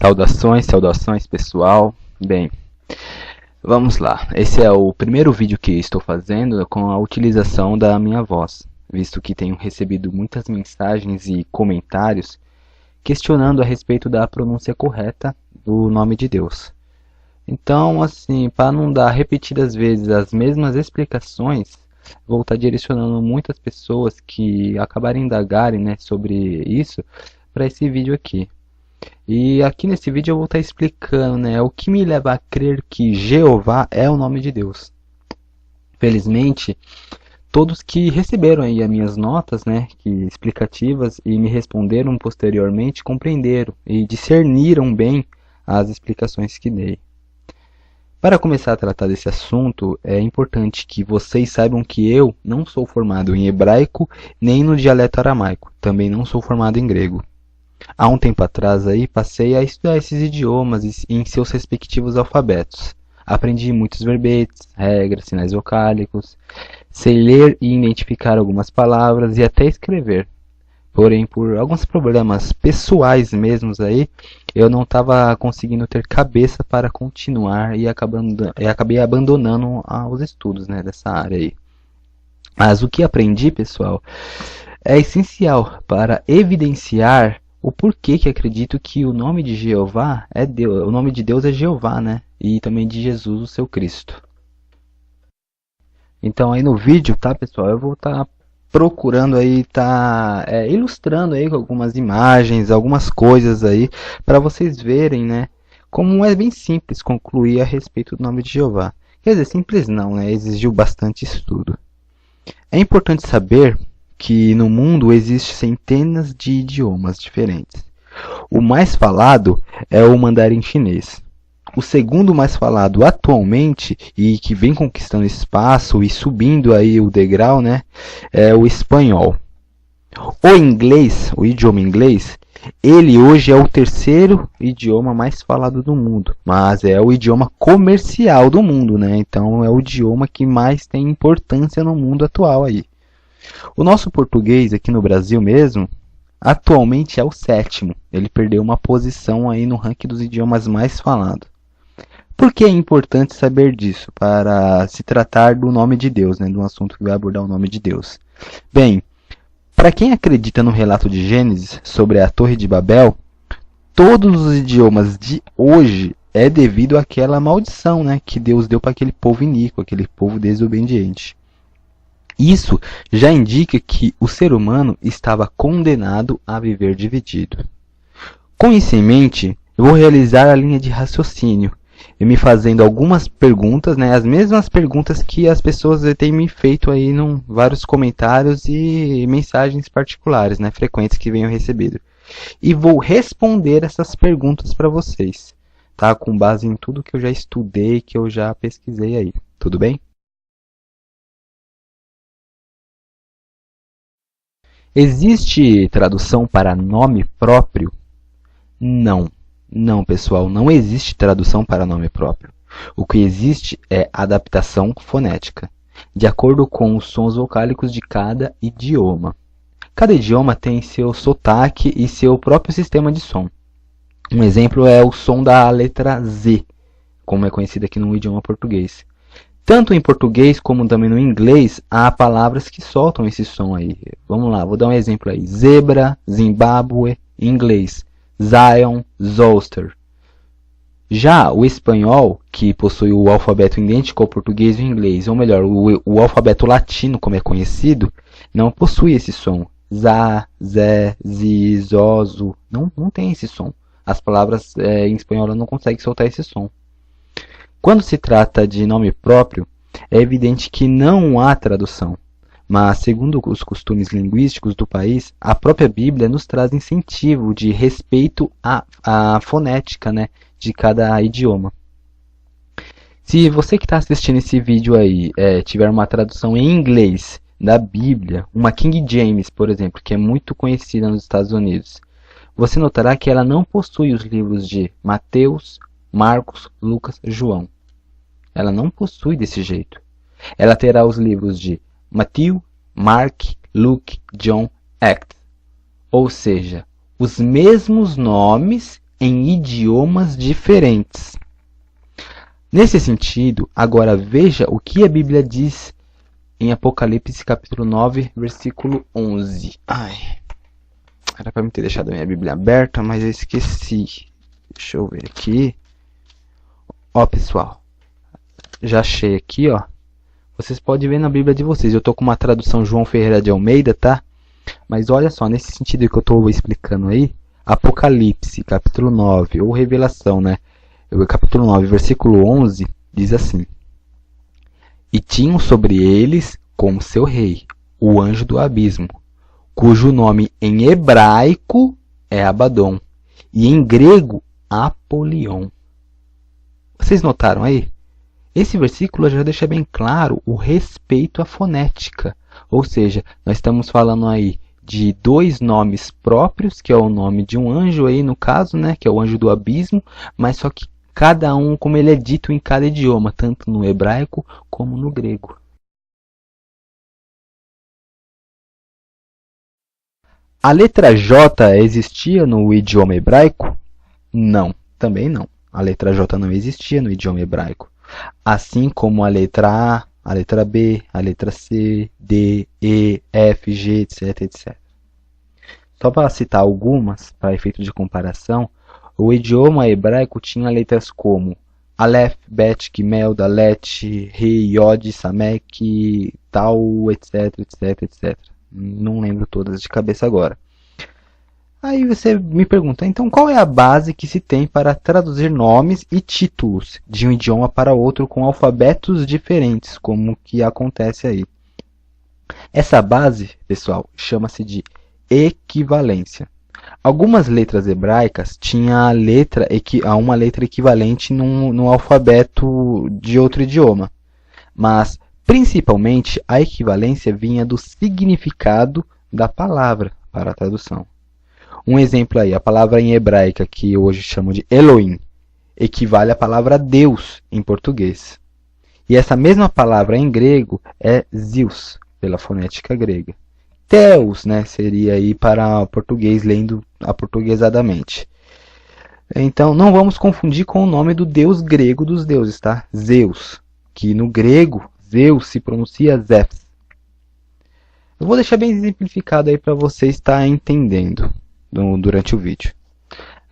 Saudações, saudações pessoal. Bem, vamos lá. Esse é o primeiro vídeo que estou fazendo com a utilização da minha voz, visto que tenho recebido muitas mensagens e comentários questionando a respeito da pronúncia correta do nome de Deus. Então, assim, para não dar repetidas vezes as mesmas explicações, vou estar direcionando muitas pessoas que acabarem indagarem, né, sobre isso para esse vídeo aqui. E aqui nesse vídeo eu vou estar explicando, né, o que me leva a crer que Jeová é o nome de Deus. Felizmente, todos que receberam aí as minhas notas, né, explicativas e me responderam posteriormente compreenderam e discerniram bem as explicações que dei. Para começar a tratar desse assunto, é importante que vocês saibam que eu não sou formado em hebraico nem no dialeto aramaico, também não sou formado em grego. Há um tempo atrás aí passei a estudar esses idiomas em seus respectivos alfabetos. Aprendi muitos verbetes, regras, sinais vocálicos, sei ler e identificar algumas palavras e até escrever. Porém, por alguns problemas pessoais mesmos aí, eu não estava conseguindo ter cabeça para continuar e acabei abandonando os estudos, né, dessa área aí. Mas o que aprendi, pessoal, é essencial para evidenciar o porquê que acredito que o nome de Jeová é Deus, o nome de Deus é Jeová, né? E também de Jesus, o seu Cristo. Então aí no vídeo, tá, pessoal, eu vou estar procurando aí, ilustrando aí com algumas imagens, algumas coisas aí, para vocês verem, né, como é bem simples concluir a respeito do nome de Jeová. Quer dizer, simples não, né, exigiu bastante estudo. É importante saber que no mundo existem centenas de idiomas diferentes. O mais falado é o mandarim chinês. O segundo mais falado atualmente e que vem conquistando espaço e subindo aí o degrau, né, é o espanhol. O inglês, o idioma inglês, ele hoje é o terceiro idioma mais falado do mundo, mas é o idioma comercial do mundo, né? Então é o idioma que mais tem importância no mundo atual aí. O nosso português aqui no Brasil mesmo, atualmente é o sétimo. Ele perdeu uma posição aí no ranking dos idiomas mais falados. Por que é importante saber disso para se tratar do nome de Deus, né, de um assunto que vai abordar o nome de Deus? Bem, para quem acredita no relato de Gênesis sobre a Torre de Babel, todos os idiomas de hoje é devido àquela maldição, né, que Deus deu para aquele povo iníquo, aquele povo desobediente. Isso já indica que o ser humano estava condenado a viver dividido. Com isso em mente, eu vou realizar a linha de raciocínio e me fazendo algumas perguntas, né, as mesmas perguntas que as pessoas têm me feito aí em vários comentários e mensagens particulares, né, frequentes que venho recebendo. E vou responder essas perguntas para vocês, tá? Com base em tudo que eu já estudei, que eu já pesquisei aí. Tudo bem? Existe tradução para nome próprio? Não. Não, pessoal, não existe tradução para nome próprio. O que existe é adaptação fonética, de acordo com os sons vocálicos de cada idioma. Cada idioma tem seu sotaque e seu próprio sistema de som. Um exemplo é o som da letra Z, como é conhecido aqui no idioma português. Tanto em português como também no inglês, há palavras que soltam esse som aí. Vamos lá, vou dar um exemplo aí. Zebra, Zimbábue, em inglês. Zion, Zoster. Já o espanhol, que possui o alfabeto idêntico ao português e ao inglês, ou melhor, o alfabeto latino, como é conhecido, não possui esse som. Za, zé, zi, zozo. Não tem esse som. As palavras em espanhol não conseguem soltar esse som. Quando se trata de nome próprio, é evidente que não há tradução. Mas, segundo os costumes linguísticos do país, a própria Bíblia nos traz incentivo de respeito à fonética, né, de cada idioma. Se você que está assistindo esse vídeo aí tiver uma tradução em inglês da Bíblia, uma King James, por exemplo, que é muito conhecida nos Estados Unidos, você notará que ela não possui os livros de Mateus, Marcos, Lucas e João. Ela não possui desse jeito. Ela terá os livros de Matthew, Mark, Luke, John, Acts. Ou seja, os mesmos nomes em idiomas diferentes. Nesse sentido, agora veja o que a Bíblia diz em Apocalipse capítulo 9, versículo 11. Era para me ter deixado a minha Bíblia aberta, mas eu esqueci. Deixa eu ver aqui. Ó, pessoal, já achei aqui, ó. Vocês podem ver na Bíblia de vocês. Eu estou com uma tradução João Ferreira de Almeida, tá? Mas olha só, nesse sentido que eu estou explicando aí, Apocalipse, capítulo 9, ou Revelação, né? O capítulo 9, versículo 11, diz assim: E tinham sobre eles como seu rei, o anjo do abismo, cujo nome em hebraico é Abaddon, e em grego Apolion. Vocês notaram aí? Esse versículo já deixa bem claro o respeito à fonética. Ou seja, nós estamos falando aí de dois nomes próprios, que é o nome de um anjo aí no caso, né, que é o anjo do abismo, mas só que cada um como ele é dito em cada idioma, tanto no hebraico como no grego. A letra J existia no idioma hebraico? Não, também não. A letra J não existia no idioma hebraico. Assim como a letra A, a letra B, a letra C, D, E, F, G, etc, etc. Só para citar algumas, para efeito de comparação, o idioma hebraico tinha letras como Aleph, Bet, Gimel, Dalet, Rei, Yod, Samek, Tal, etc, etc, etc. Não lembro todas de cabeça agora. Aí você me pergunta, então qual é a base que se tem para traduzir nomes e títulos de um idioma para outro com alfabetos diferentes, como que acontece aí? Essa base, pessoal, chama-se de equivalência. Algumas letras hebraicas tinham uma letra equivalente no alfabeto de outro idioma, mas principalmente a equivalência vinha do significado da palavra para a tradução. Um exemplo aí, a palavra em hebraica, que hoje chamam de Elohim, equivale à palavra Deus em português. E essa mesma palavra em grego é Zeus, pela fonética grega. Theos, né, seria aí para o português, lendo aportuguesadamente. Então, não vamos confundir com o nome do deus grego dos deuses, tá? Zeus, que no grego, Zeus se pronuncia Zeus. Eu vou deixar bem exemplificado aí para você estar entendendo durante o vídeo.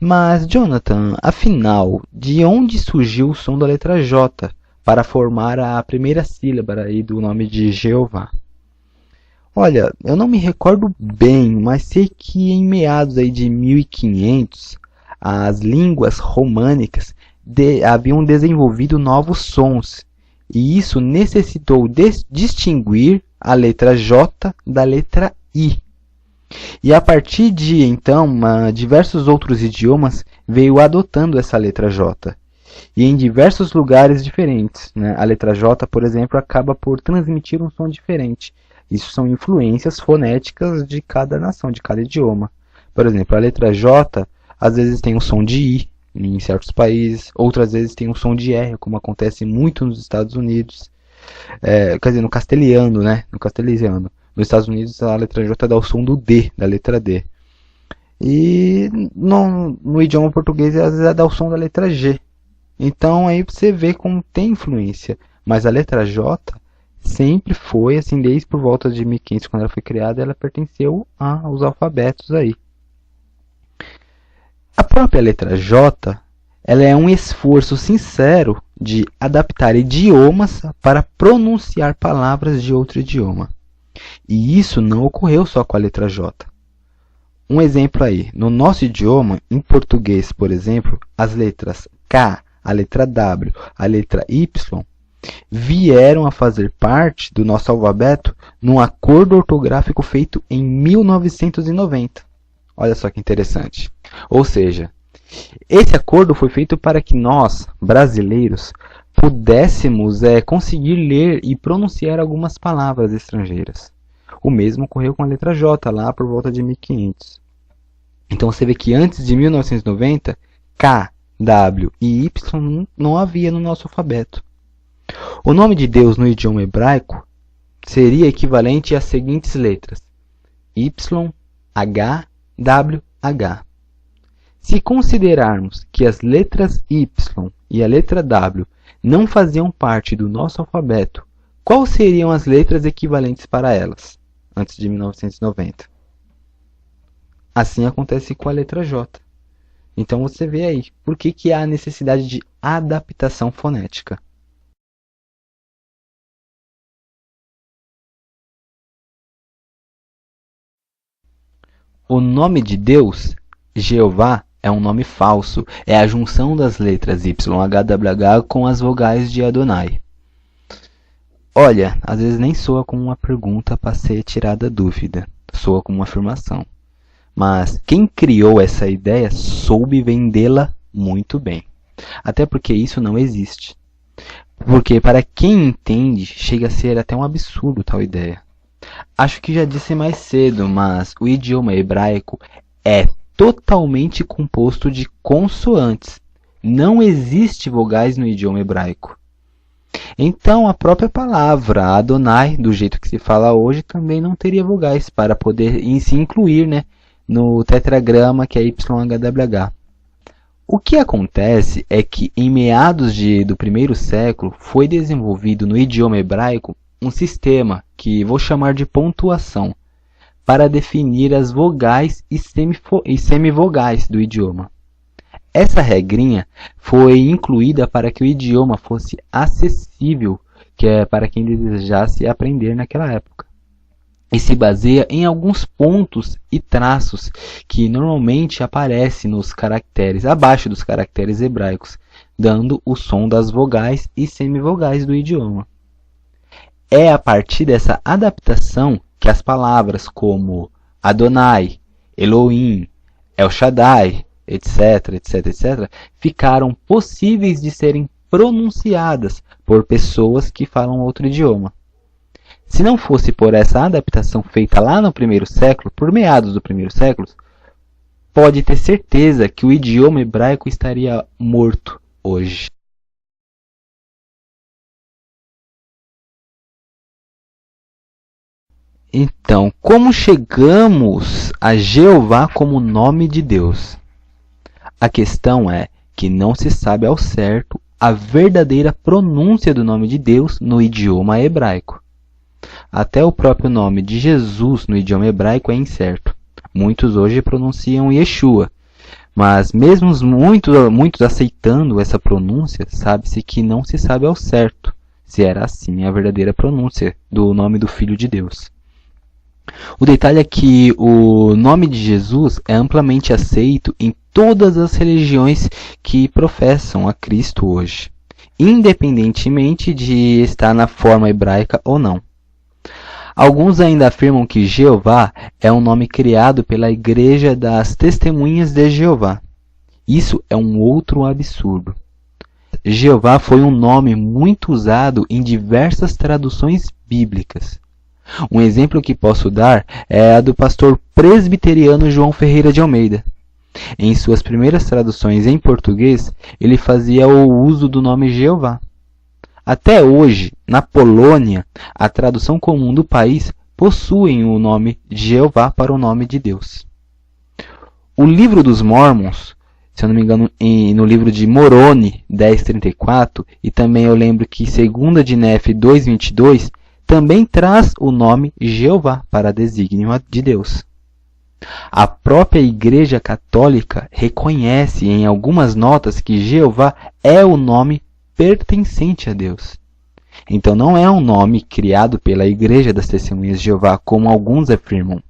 Mas, Jonathan, afinal, de onde surgiu o som da letra J para formar a primeira sílaba aí do nome de Jeová? Olha, eu não me recordo bem, mas sei que em meados aí de 1500, as línguas românicas haviam desenvolvido novos sons, e isso necessitou distinguir a letra J da letra I. E a partir de então, diversos outros idiomas veio adotando essa letra J. E em diversos lugares diferentes, né? A letra J, por exemplo, acaba por transmitir um som diferente. Isso são influências fonéticas de cada nação, de cada idioma. Por exemplo, a letra J às vezes tem um som de I em certos países, outras vezes tem um som de R, como acontece muito nos Estados Unidos. Quer dizer, no castelhano, né? No castelhano. Nos Estados Unidos a letra J dá o som do D, da letra D. E no idioma português às vezes dá o som da letra G. Então aí você vê como tem influência. Mas a letra J sempre foi, assim, desde por volta de 1500, quando ela foi criada, ela pertenceu aos alfabetos aí. A própria letra J, ela é um esforço sincero de adaptar idiomas para pronunciar palavras de outro idioma. E isso não ocorreu só com a letra J. Um exemplo aí, no nosso idioma, em português, por exemplo, as letras K, a letra W, a letra Y, vieram a fazer parte do nosso alfabeto num acordo ortográfico feito em 1990. Olha só que interessante. Ou seja, esse acordo foi feito para que nós, brasileiros, pudéssemos conseguir ler e pronunciar algumas palavras estrangeiras. O mesmo ocorreu com a letra J, lá por volta de 1500. Então você vê que antes de 1990, K, W e Y não havia no nosso alfabeto. O nome de Deus no idioma hebraico seria equivalente às seguintes letras: Y, H, W, H. Se considerarmos que as letras Y e a letra W não faziam parte do nosso alfabeto, quais seriam as letras equivalentes para elas, antes de 1990? Assim acontece com a letra J. Então você vê aí, por que há necessidade de adaptação fonética? O nome de Deus, Jeová, é um nome falso. É a junção das letras YHWH com as vogais de Adonai. Olha, às vezes nem soa como uma pergunta para ser tirada dúvida. Soa como uma afirmação. Mas quem criou essa ideia soube vendê-la muito bem. Até porque isso não existe. Porque para quem entende, chega a ser até um absurdo tal ideia. Acho que já disse mais cedo, mas o idioma hebraico é totalmente composto de consoantes. Não existe vogais no idioma hebraico. Então a própria palavra Adonai, do jeito que se fala hoje, também não teria vogais para poder se incluir, né, no tetragrama que é YHWH. O que acontece é que em meados do primeiro século foi desenvolvido no idioma hebraico um sistema que vou chamar de pontuação para definir as vogais e semivogais do idioma. Essa regrinha foi incluída para que o idioma fosse acessível, que é para quem desejasse aprender naquela época. E se baseia em alguns pontos e traços que normalmente aparecem nos caracteres, abaixo dos caracteres hebraicos, dando o som das vogais e semivogais do idioma. É a partir dessa adaptação que as palavras como Adonai, Elohim, El Shaddai, etc., ficaram possíveis de serem pronunciadas por pessoas que falam outro idioma. Se não fosse por essa adaptação feita lá no primeiro século, por meados do primeiro século, pode ter certeza que o idioma hebraico estaria morto hoje. Então, como chegamos a Jeová como nome de Deus? A questão é que não se sabe ao certo a verdadeira pronúncia do nome de Deus no idioma hebraico. Até o próprio nome de Jesus no idioma hebraico é incerto. Muitos hoje pronunciam Yeshua, mas mesmo muitos aceitando essa pronúncia, sabe-se que não se sabe ao certo se era assim a verdadeira pronúncia do nome do Filho de Deus. O detalhe é que o nome de Jesus é amplamente aceito em todas as religiões que professam a Cristo hoje, independentemente de estar na forma hebraica ou não. Alguns ainda afirmam que Jeová é um nome criado pela Igreja das Testemunhas de Jeová. Isso é um outro absurdo. Jeová foi um nome muito usado em diversas traduções bíblicas. Um exemplo que posso dar é a do pastor presbiteriano João Ferreira de Almeida. Em suas primeiras traduções em português, ele fazia o uso do nome Jeová. Até hoje, na Polônia, a tradução comum do país possui o nome Jeová para o nome de Deus. O livro dos Mormons, se eu não me engano, no livro de Moroni 10:34, e também eu lembro que 2 de Nefe 2:22, também traz o nome Jeová para desígnio de Deus. A própria Igreja Católica reconhece em algumas notas que Jeová é o nome pertencente a Deus. Então não é um nome criado pela Igreja das Testemunhas de Jeová, como alguns afirmam.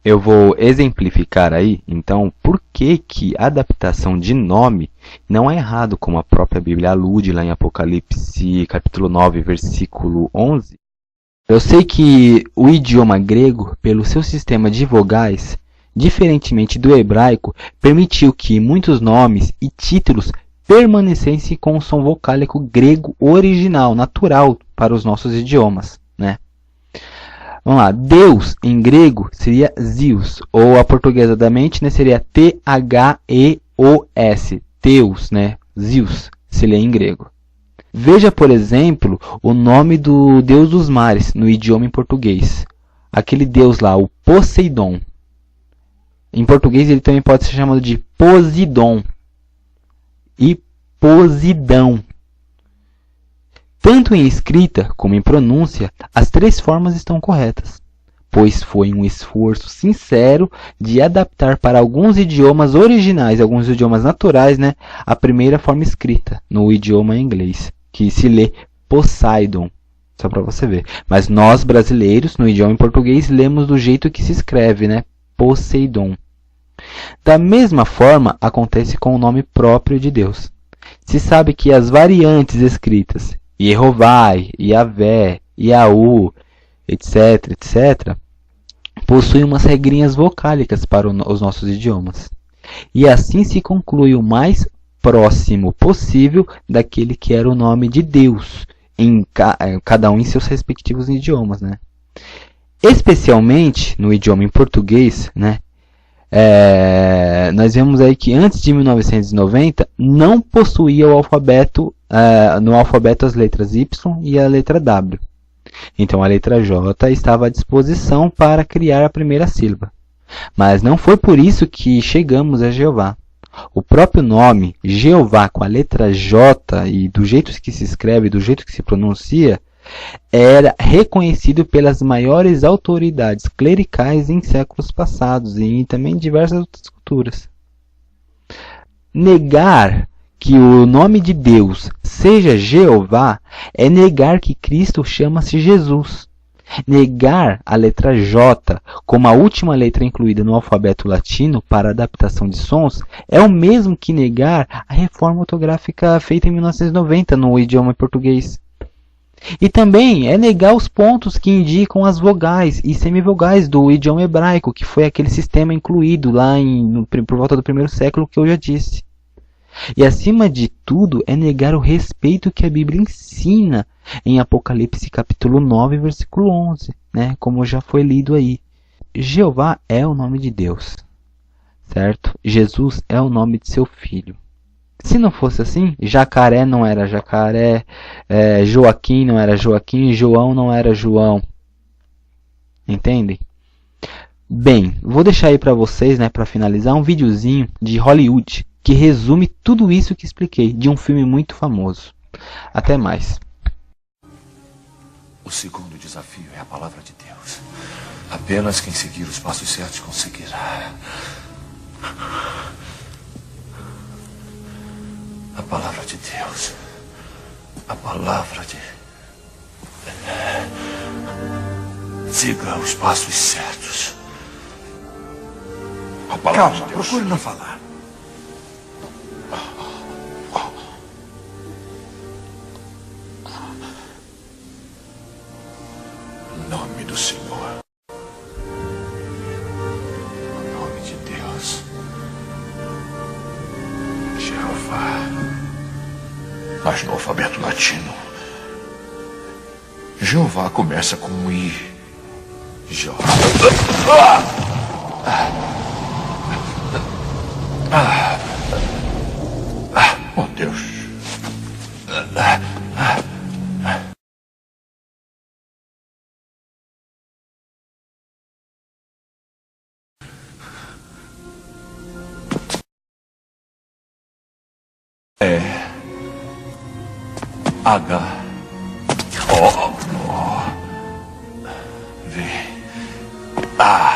Eu vou exemplificar aí, então, por que a adaptação de nome não é errado, como a própria Bíblia alude lá em Apocalipse, capítulo 9, versículo 11. Eu sei que o idioma grego, pelo seu sistema de vogais, diferentemente do hebraico, permitiu que muitos nomes e títulos permanecessem com o som vocálico grego original, natural para os nossos idiomas, né? Vamos lá, Deus em grego seria Zeus, ou aportuguesadamente, né, seria T-H-E-O-S, Deus, né, Zeus, seria em grego. Veja, por exemplo, o nome do Deus dos mares no idioma em português. Aquele Deus lá, o Poseidon. em português ele também pode ser chamado de Posidon e Posidão. Tanto em escrita como em pronúncia, as três formas estão corretas, pois foi um esforço sincero de adaptar para alguns idiomas originais, alguns idiomas naturais, né, a primeira forma escrita no idioma inglês, que se lê Poseidon, só para você ver. Mas nós brasileiros, no idioma em português, lemos do jeito que se escreve, né, Poseidon. Da mesma forma, acontece com o nome próprio de Deus. Se sabe que as variantes escritas Yehovai, Yahvé, Yahu, etc., etc., possuem umas regrinhas vocálicas para os nossos idiomas. E assim se conclui o mais próximo possível daquele que era o nome de Deus, cada um em seus respectivos idiomas, né? Especialmente no idioma em português, né? Nós vemos aí que antes de 1990 não possuía o alfabeto, no alfabeto as letras Y e a letra W. Então a letra J estava à disposição para criar a primeira sílaba. Mas não foi por isso que chegamos a Jeová. O próprio nome Jeová com a letra J e do jeito que se escreve, do jeito que se pronuncia, era reconhecido pelas maiores autoridades clericais em séculos passados e também em diversas outras culturas. Negar que o nome de Deus seja Jeová é negar que Cristo chama-se Jesus. Negar a letra J como a última letra incluída no alfabeto latino para adaptação de sons é o mesmo que negar a reforma ortográfica feita em 1990 no idioma português. E também é negar os pontos que indicam as vogais e semivogais do idioma hebraico, que foi aquele sistema incluído lá por volta do primeiro século que eu já disse. E acima de tudo é negar o respeito que a Bíblia ensina em Apocalipse capítulo 9, versículo 11, né? Como já foi lido aí. Jeová é o nome de Deus, certo? Jesus é o nome de seu filho. Se não fosse assim, Jacaré não era Jacaré, Joaquim não era Joaquim, João não era João. Entendem? Bem, vou deixar aí para vocês, né, para finalizar, um videozinho de Hollywood que resume tudo isso que expliquei, de um filme muito famoso. Até mais. O segundo desafio é a palavra de Deus. Apenas quem seguir os passos certos conseguirá. A palavra de Deus. A palavra de... Siga os passos certos. A palavra Calma, de Deus. procure não falar. Em nome do Senhor. Em nome de Deus. Jeová. Mas no alfabeto latino, Jeová começa com um I. Jeová. Oh, Deus. H O V A